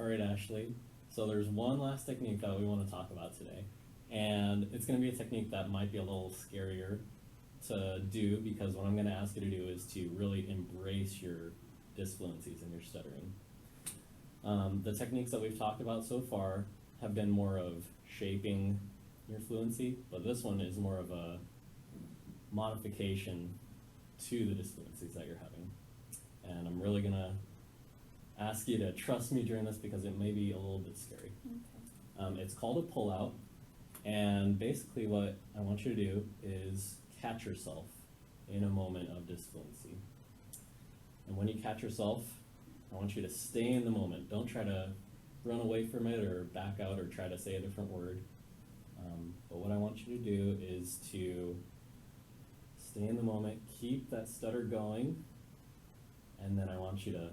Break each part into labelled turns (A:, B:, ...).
A: All right, Ashley. So there's one last technique that we want to talk about today. And it's going to be a technique that might be a little scarier to do because what I'm going to ask you to do is to really embrace your disfluencies and your stuttering. The techniques that we've talked about so far have been more of shaping your fluency, but this one is more of a modification to the disfluencies that you're having. And I'm really going to ask you to trust me during this because it may be a little bit scary. Okay. It's called a pullout, and basically what I want you to do is catch yourself in a moment of disfluency. And when you catch yourself, I want you to stay in the moment. Don't try to run away from it or back out or try to say a different word. But what I want you to do is to stay in the moment, keep that stutter going, and then I want you to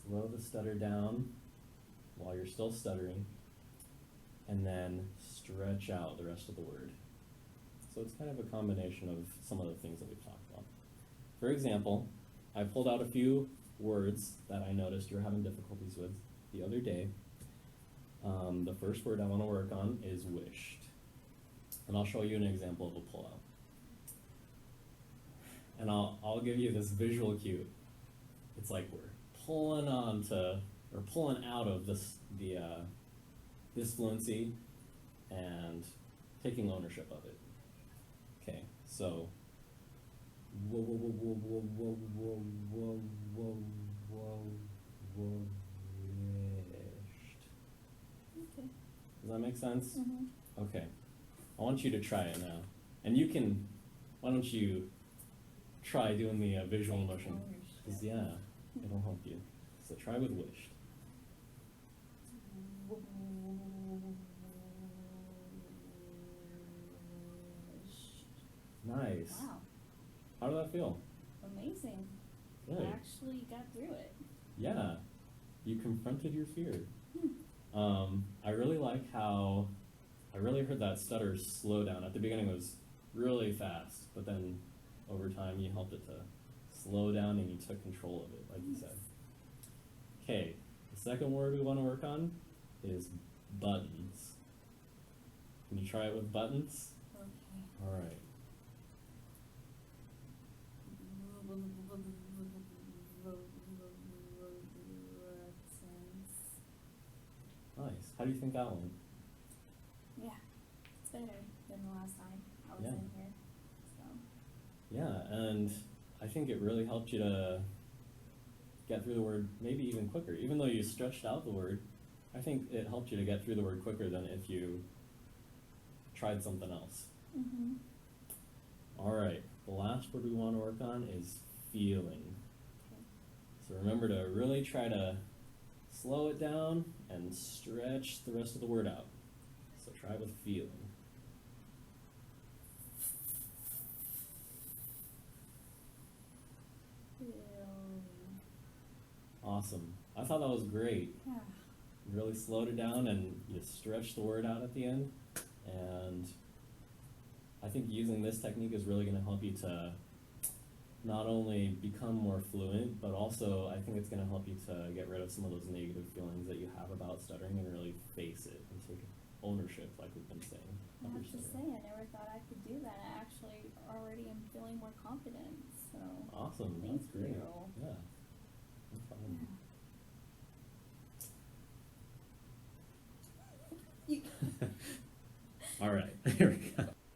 A: slow the stutter down while you're still stuttering, and then stretch out the rest of the word. So it's kind of a combination of some of the things that we've talked about. For example, I pulled out a few words that I noticed you're having difficulties with the other day. The first word I want to work on is wished. And I'll show you an example of a pullout. And I'll give you this visual cue. It's like we're pulling out of the fluency and taking ownership of it. Okay, so wished.
B: Okay.
A: Does that make sense?
B: Mm-hmm.
A: Okay. I want you to try it now. And you can, why don't you try doing the visual motion? Because, yeah, it'll help you. So try with wished. Nice.
B: Wow.
A: How did that feel?
B: Amazing.
A: Really?
B: I actually got through it.
A: Yeah. You confronted your fear. I really like how I really heard that stutter slow down. At the beginning it was really fast, but then over time you helped it to slow down and you took control of it, like you said. Okay, the second word we want to work on is buttons. Can you try it with buttons?
B: Okay.
A: All right. Nice. How do you think that went?
B: Yeah, it's better than the last time I was in here. So.
A: Yeah, and I think it really helped you to get through the word maybe even quicker. Even though you stretched out the word, I think it helped you to get through the word quicker than if you tried something else.
B: Mm-hmm.
A: All right, the last word we want to work on is feeling.
B: Okay.
A: So remember to really try to slow it down and stretch the rest of the word out. So try with feeling. Awesome. I thought that was great.
B: Yeah.
A: You really slowed it down and you stretched the word out at the end. And I think using this technique is really going to help you to not only become more fluent, but also I think it's going to help you to get rid of some of those negative feelings that you have about stuttering and really face it and take ownership, like we've been saying.
B: I have to say, I never thought I could do that. I actually already am feeling more confident. So
A: Awesome.
B: Thank
A: That's great.
B: you.
A: Yeah. No problem.
B: Yeah.
A: All right. Here we